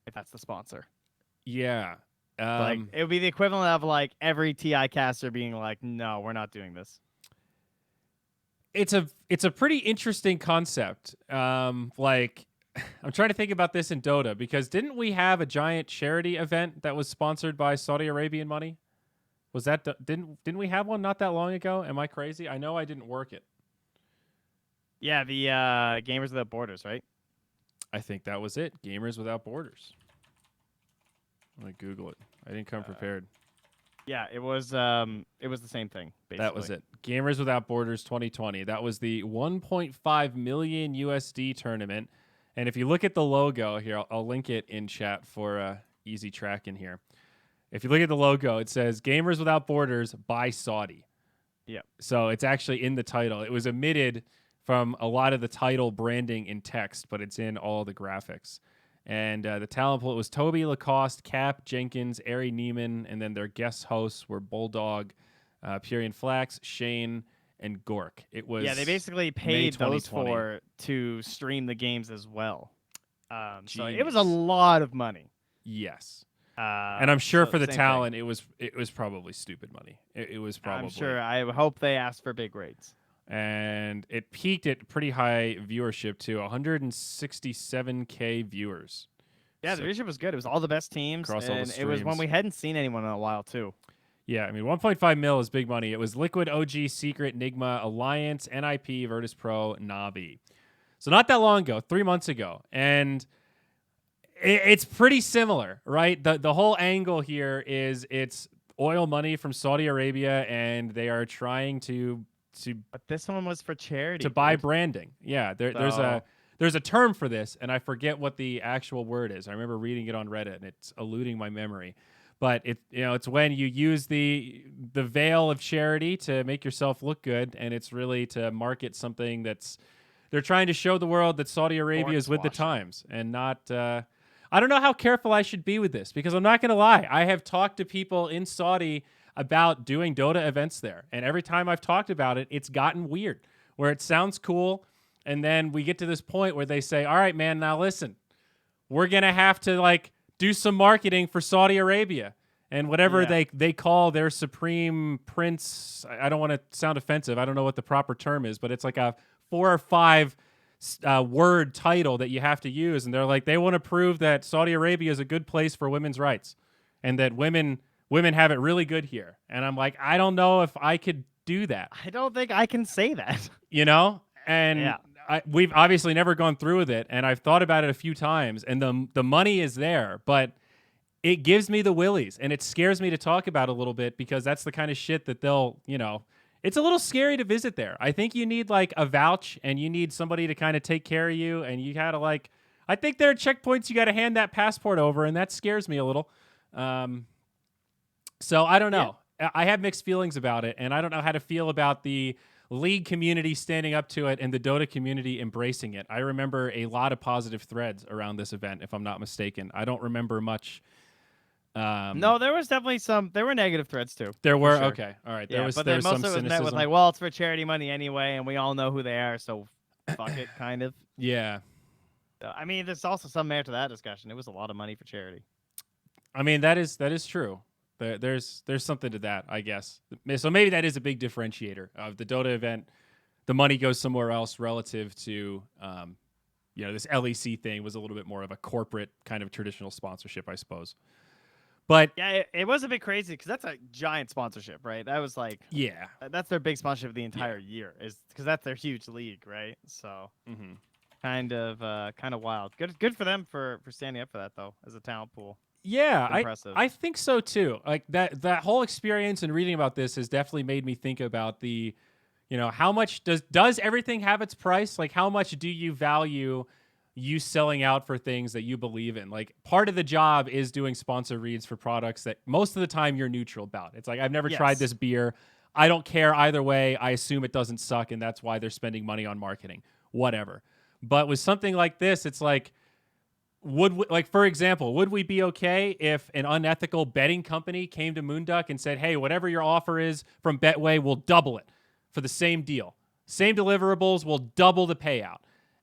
if that's the sponsor. Yeah. Like it would be the equivalent of like every TI caster being like, "No, we're not doing this." It's a pretty interesting concept. Like I'm trying to think about this in Dota because didn't we have a giant charity event that was sponsored by Saudi Arabian money? Was that didn't we have one not that long ago? Am I crazy? I know I didn't work it. Yeah, the Gamers Without Borders, right? I think that was it. Gamers Without Borders. I'm gonna Google it. I didn't come prepared. Yeah, it was the same thing basically. That was it. Gamers Without Borders 2020. That was the 1.5 million USD tournament. And if you look at the logo here, I'll link it in chat for easy tracking here. If you look at the logo, it says Gamers Without Borders by Saudi. Yeah. So it's actually in the title. It was omitted from a lot of the title branding in text, but it's in all the graphics. And the talent pool was Toby Lacoste, Cap Jenkins, Ari Neiman, and then their guest hosts were Bulldog, Purian Flax, Shane, and Gork. It was they basically paid those four to stream the games as well. So it was a lot of money. Yes. And I'm sure for the talent, thing. it was probably stupid money. It was probably. I'm sure. I hope they asked for big rates. And it peaked at pretty high viewership too, 167K viewers. Yeah, the viewership was good. It was all the best teams, and it was when we hadn't seen anyone in a while too. Yeah, I mean, 1.5 mil is big money. It was Liquid, OG, Secret, Nigma, Alliance, NIP, Virtus Pro, Navi. So not that long ago, 3 months ago, and it's pretty similar, right? The whole angle here is it's oil money from Saudi Arabia, and they are trying to. But this one was for charity. To buy branding. Yeah, there's a term for this, and I forget what the actual word is. I remember reading it on Reddit, and it's eluding my memory. But it's when you use the veil of charity to make yourself look good, and it's really to market something they're trying to show the world that Saudi Arabia is with the times and not. I don't know how careful I should be with this because I'm not going to lie. I have talked to people in Saudi about doing Dota events there. And every time I've talked about it, it's gotten weird where it sounds cool. And then we get to this point where they say, all right, man, now listen, we're going to have to do some marketing for Saudi Arabia and whatever they call their supreme prince. I don't want to sound offensive. I don't know what the proper term is, but it's like a 4 or 5 word title that you have to use. And they're like, they want to prove that Saudi Arabia is a good place for women's rights and that women have it really good here. And I'm like, I don't know if I could do that. I don't think I can say that. And we've obviously never gone through with it. And I've thought about it a few times. And the money is there, but it gives me the willies. And it scares me to talk about a little bit because that's the kind of shit that they'll, it's a little scary to visit there. I think you need a vouch and you need somebody to kind of take care of you. And you got to I think there are checkpoints you got to hand that passport over. And that scares me a little. So I don't know. Yeah. I have mixed feelings about it, and I don't know how to feel about the league community standing up to it and the Dota community embracing it. I remember a lot of positive threads around this event, if I'm not mistaken. I don't remember much. No, there was definitely some. There were negative threads too. There were? Sure. Okay. All right. There was some cynicism. But most of it was met with well, it's for charity money anyway, and we all know who they are, so fuck it, kind of. Yeah. I mean, there's also some merit to that discussion. It was a lot of money for charity. I mean, that is true. There's something to that, I guess. So maybe that is a big differentiator of the Dota event. The money goes somewhere else relative to, this LEC thing was a little bit more of a corporate kind of traditional sponsorship, I suppose. But yeah, it was a bit crazy because that's a giant sponsorship, right? That was that's their big sponsorship the entire year, is because that's their huge league, right? So kind of wild. Good for them for standing up for that though, as a talent pool. Yeah, I think so too. Like that whole experience and reading about this has definitely made me think about the, how much does everything have its price? Like how much do you value you selling out for things that you believe in? Like part of the job is doing sponsor reads for products that most of the time you're neutral about. It's like, I've never tried this beer. I don't care either way. I assume it doesn't suck and that's why they're spending money on marketing, whatever. But with something like this, it's like, for example, would we be okay if an unethical betting company came to Moonduck and said, hey, whatever your offer is from Betway, we'll double it for the same deal. Same deliverables, we'll double the payout.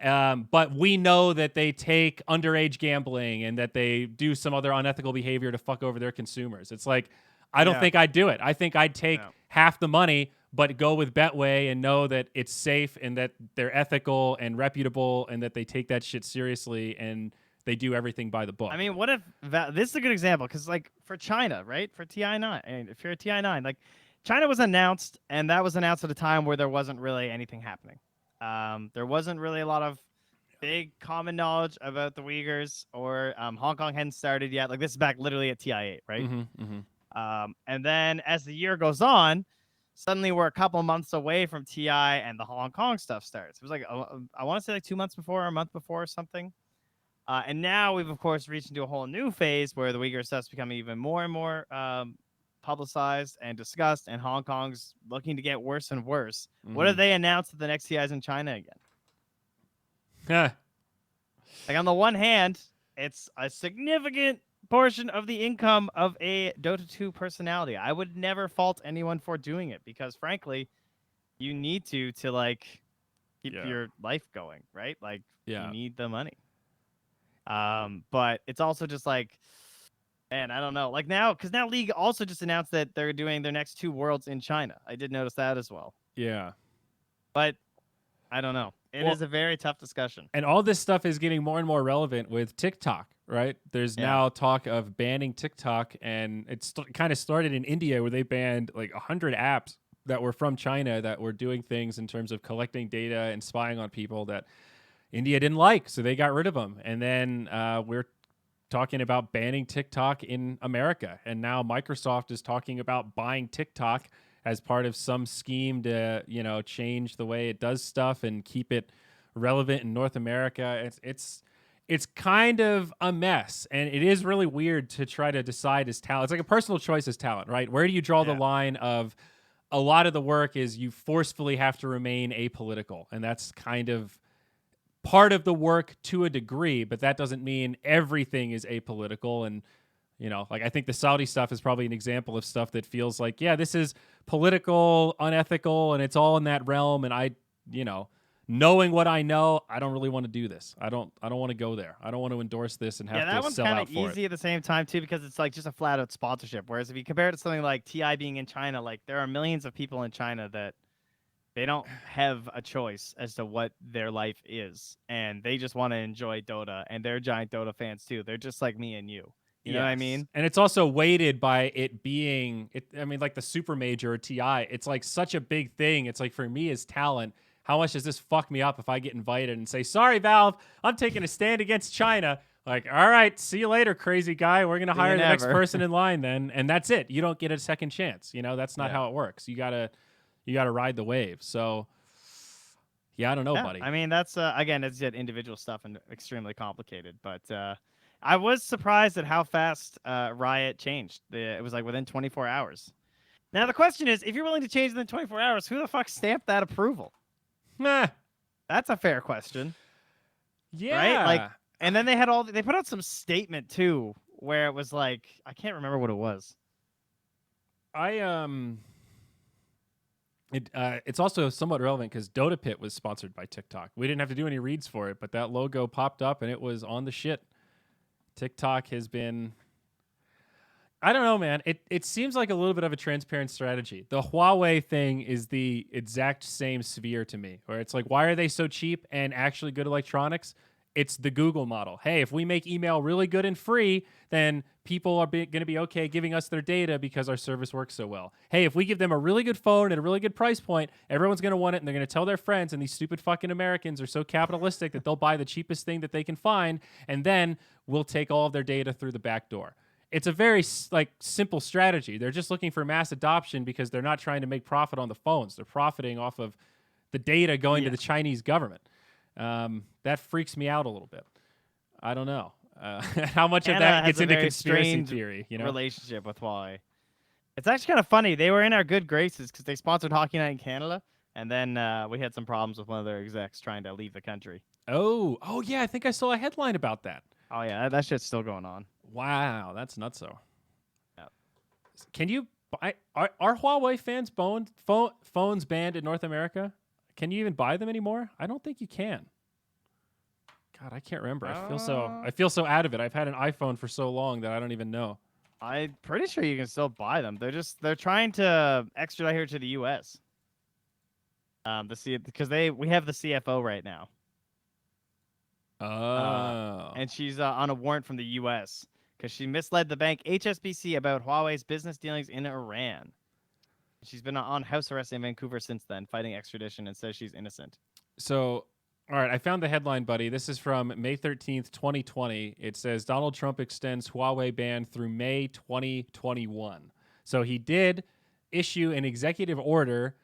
But we know that they take underage gambling and that they do some other unethical behavior to fuck over their consumers. It's like, I don't think I'd do it. I think I'd take half the money, but go with Betway and know that it's safe and that they're ethical and reputable and that they take that shit seriously and they do everything by the book. I mean, what if this is a good example? Because like for China, right? For TI9, and if you're a TI9, like China was announced, and that was announced at a time where there wasn't really anything happening. There wasn't really a lot of big common knowledge about the Uyghurs, or Hong Kong hadn't started yet. Like this is back literally at TI8, right? And then as the year goes on, suddenly we're a couple months away from TI, and the Hong Kong stuff starts. It was like I want to say like 2 months before, or a month before, or something. And now we've, of course, reached into a whole new phase where the Uyghur stuff's becoming even more and more publicized and discussed, and Hong Kong's looking to get worse and worse. What have they announced that the next TI's in China again? Like, on the one hand, it's a significant portion of the income of a Dota 2 personality. I would never fault anyone for doing it because, frankly, you need to like, keep your life going, right? Like, you need the money. But it's also just like, man, I don't know. Like now, because now League also just announced that they're doing their next 2 worlds in China. I did notice that as well. Yeah. But I don't know. It is a very tough discussion. And all this stuff is getting more and more relevant with TikTok, right? There's now talk of banning TikTok, and it's kind of started in India where they banned like 100 apps that were from China that were doing things in terms of collecting data and spying on people that India didn't like, so they got rid of them. And then we're talking about banning TikTok in America. And now Microsoft is talking about buying TikTok as part of some scheme to, change the way it does stuff and keep it relevant in North America. It's kind of a mess. And it is really weird to try to decide as talent. It's like a personal choice as talent, right? Where do you draw the line of a lot of the work is you forcefully have to remain apolitical. And that's kind of part of the work to a degree, but that doesn't mean everything is apolitical. And, like I think the Saudi stuff is probably an example of stuff that feels like, this is political, unethical, and it's all in that realm. And I, knowing what I know, I don't really want to do this. I don't want to go there. I don't want to endorse this and have to sell out for it. That one's kind of easy at the same time too, because it's like just a flat out sponsorship. Whereas if you compare it to something like TI being in China, like there are millions of people in China that they don't have a choice as to what their life is, and they just want to enjoy Dota, and they're giant Dota fans too. They're just like me and you. You know what I mean? And it's also weighted by it being, like the Super Major or TI. It's like such a big thing. It's like for me as talent, how much does this fuck me up if I get invited and say, sorry, Valve, I'm taking a stand against China. Like, all right, see you later, crazy guy. We're going to hire the next person in line then. And that's it. You don't get a second chance. That's not how it works. You got to ride the wave. So, I don't know, buddy. I mean, that's, again, it's yet individual stuff and extremely complicated. But I was surprised at how fast Riot changed. It was like within 24 hours. Now, the question is, if you're willing to change within 24 hours, who the fuck stamped that approval? That's a fair question. Yeah. Right? Like, and then they put out some statement too, where it was like, I can't remember what it was. It's also somewhat relevant because Dota Pit was sponsored by TikTok. We didn't have to do any reads for it, but that logo popped up and it was on the shit. TikTok has been, I don't know, man. It seems like a little bit of a transparent strategy. The Huawei thing is the exact same sphere to me, where it's like, why are they so cheap and actually good electronics? It's the Google model. Hey, if we make email really good and free, then people are going to be okay giving us their data because our service works so well. Hey, if we give them a really good phone at a really good price point, everyone's going to want it and they're going to tell their friends, and these stupid fucking Americans are so capitalistic that they'll buy the cheapest thing that they can find, and then we'll take all of their data through the back door. It's a very simple strategy. They're just looking for mass adoption because they're not trying to make profit on the phones. They're profiting off of the data going to the Chinese government. That freaks me out a little bit. I don't know how much of that gets into conspiracy theory. Relationship with Huawei. It's actually kind of funny. They were in our good graces because they sponsored Hockey Night in Canada, and then we had some problems with one of their execs trying to leave the country. Oh yeah, I think I saw a headline about that. Oh yeah, that shit's still going on. Wow, that's nutso. Yep. Can you buy? Are Huawei phones banned in North America? Can you even buy them anymore? I don't think you can. God, I can't remember. I feel so out of it. I've had an iPhone for so long that I don't even know. I'm pretty sure you can still buy them. They're trying to extradite here to the U.S. Because we have the CFO right now. Oh. And she's on a warrant from the U.S. because she misled the bank HSBC about Huawei's business dealings in Iran. She's been on house arrest in Vancouver since then, fighting extradition, and says she's innocent. So, all right, I found the headline, buddy. This is from May 13th, 2020. It says Donald Trump extends Huawei ban through May 2021. So he did issue an executive order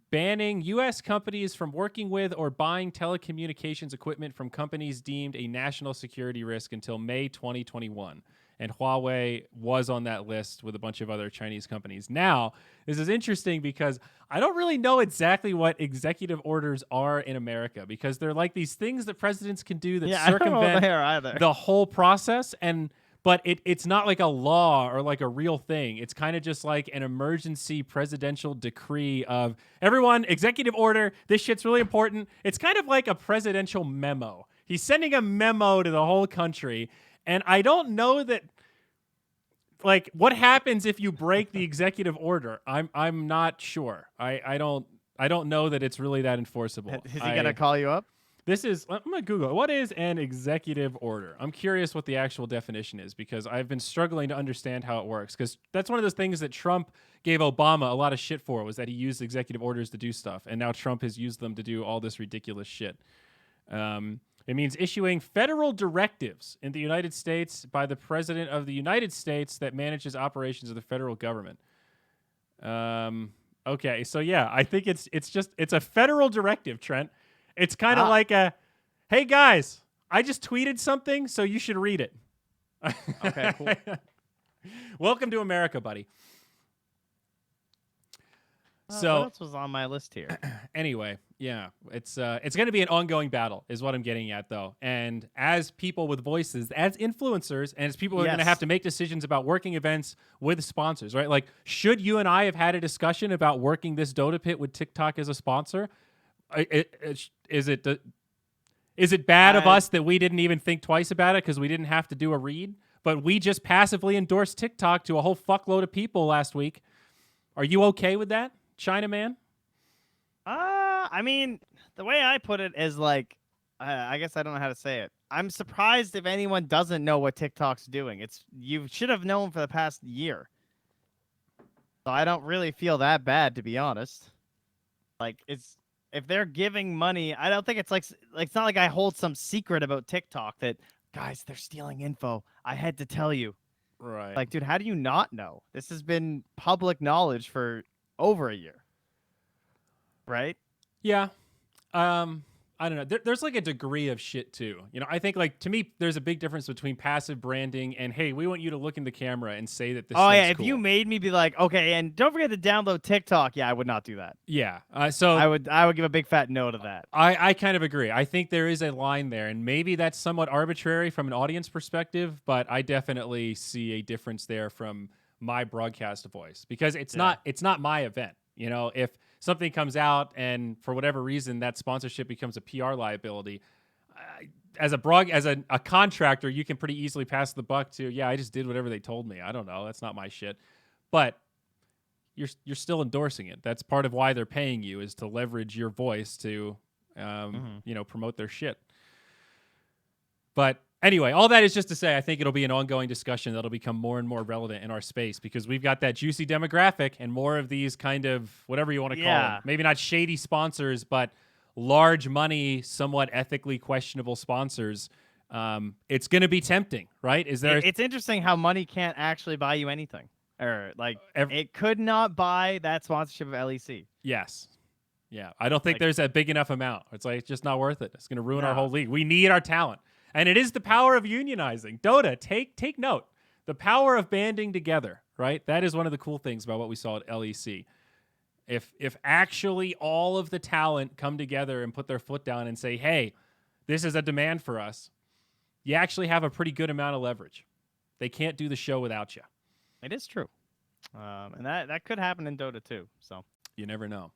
banning U.S. companies from working with or buying telecommunications equipment from companies deemed a national security risk until May 2021. And Huawei was on that list with a bunch of other Chinese companies. Now, this is interesting because I don't really know exactly what executive orders are in America, because they're like these things that presidents can do that circumvent I don't know what they are either. the whole process. But it's not like a law or like a real thing. It's kind of just like an emergency presidential decree of everyone, executive order, this shit's really important. It's kind of like a presidential memo. He's sending a memo to the whole country. And I don't know that, like, what happens if you break the executive order? I'm not sure. I don't know that it's really that enforceable. Is he gonna call you up? I'm gonna Google it. What is an executive order? I'm curious what the actual definition is, because I've been struggling to understand how it works. Because that's one of those things that Trump gave Obama a lot of shit for, was that he used executive orders to do stuff, and now Trump has used them to do all this ridiculous shit. It means issuing federal directives in the United States by the President of the United States that manages operations of the federal government. Okay, so yeah, I think it's a federal directive, Trent. It's kind of like hey guys, I just tweeted something, so you should read it. Okay, cool. Welcome to America, buddy. So what else was on my list here? Anyway, yeah, it's going to be an ongoing battle, is what I'm getting at, though. And as people with voices, as influencers, and as people who are going to have to make decisions about working events with sponsors, right? Like, should you and I have had a discussion about working this Dota pit with TikTok as a sponsor? Is it bad of us that we didn't even think twice about it because we didn't have to do a read, but we just passively endorsed TikTok to a whole fuckload of people last week? Are you okay with that, Chinaman? I mean, the way I put it is like, I guess I don't know how to say it. I'm surprised if anyone doesn't know what TikTok's doing. You should have known for the past year. So I don't really feel that bad, to be honest. Like, if they're giving money, I don't think it's it's not like I hold some secret about TikTok that, guys, they're stealing info. I had to tell you. Right. Like, dude, how do you not know? This has been public knowledge for over a year. Right? Yeah. I don't know. There's like a degree of shit too. You know, I think, like, to me, there's a big difference between passive branding and, hey, we want you to look in the camera and say that this. Oh yeah, if you made me be like, okay, and don't forget to download TikTok. Yeah, I would not do that. Yeah. So I would give a big fat no to that. I kind of agree. I think there is a line there, and maybe that's somewhat arbitrary from an audience perspective, but I definitely see a difference there from my broadcast voice, because it's not my event. You know, if something comes out and for whatever reason that sponsorship becomes a PR liability, as a contractor, you can pretty easily pass the buck to, yeah, I just did whatever they told me. I don't know. That's not my shit. But you're still endorsing it. That's part of why they're paying you, is to leverage your voice to promote their shit. But anyway, all that is just to say, I think it'll be an ongoing discussion that'll become more and more relevant in our space, because we've got that juicy demographic and more of these kind of, whatever you want to call them, maybe not shady sponsors, but large money, somewhat ethically questionable sponsors. It's going to be tempting, right? It's interesting how money can't actually buy you anything, or like it could not buy that sponsorship of LEC. Yes. Yeah. I don't think there's a big enough amount. It's like, it's just not worth it. It's going to ruin our whole league. We need our talent. And it is the power of unionizing. Dota, take note. The power of banding together, right? That is one of the cool things about what we saw at LEC. If actually all of the talent come together and put their foot down and say, hey, this is a demand for us, you actually have a pretty good amount of leverage. They can't do the show without you. It is true. And that could happen in Dota too. So you never know.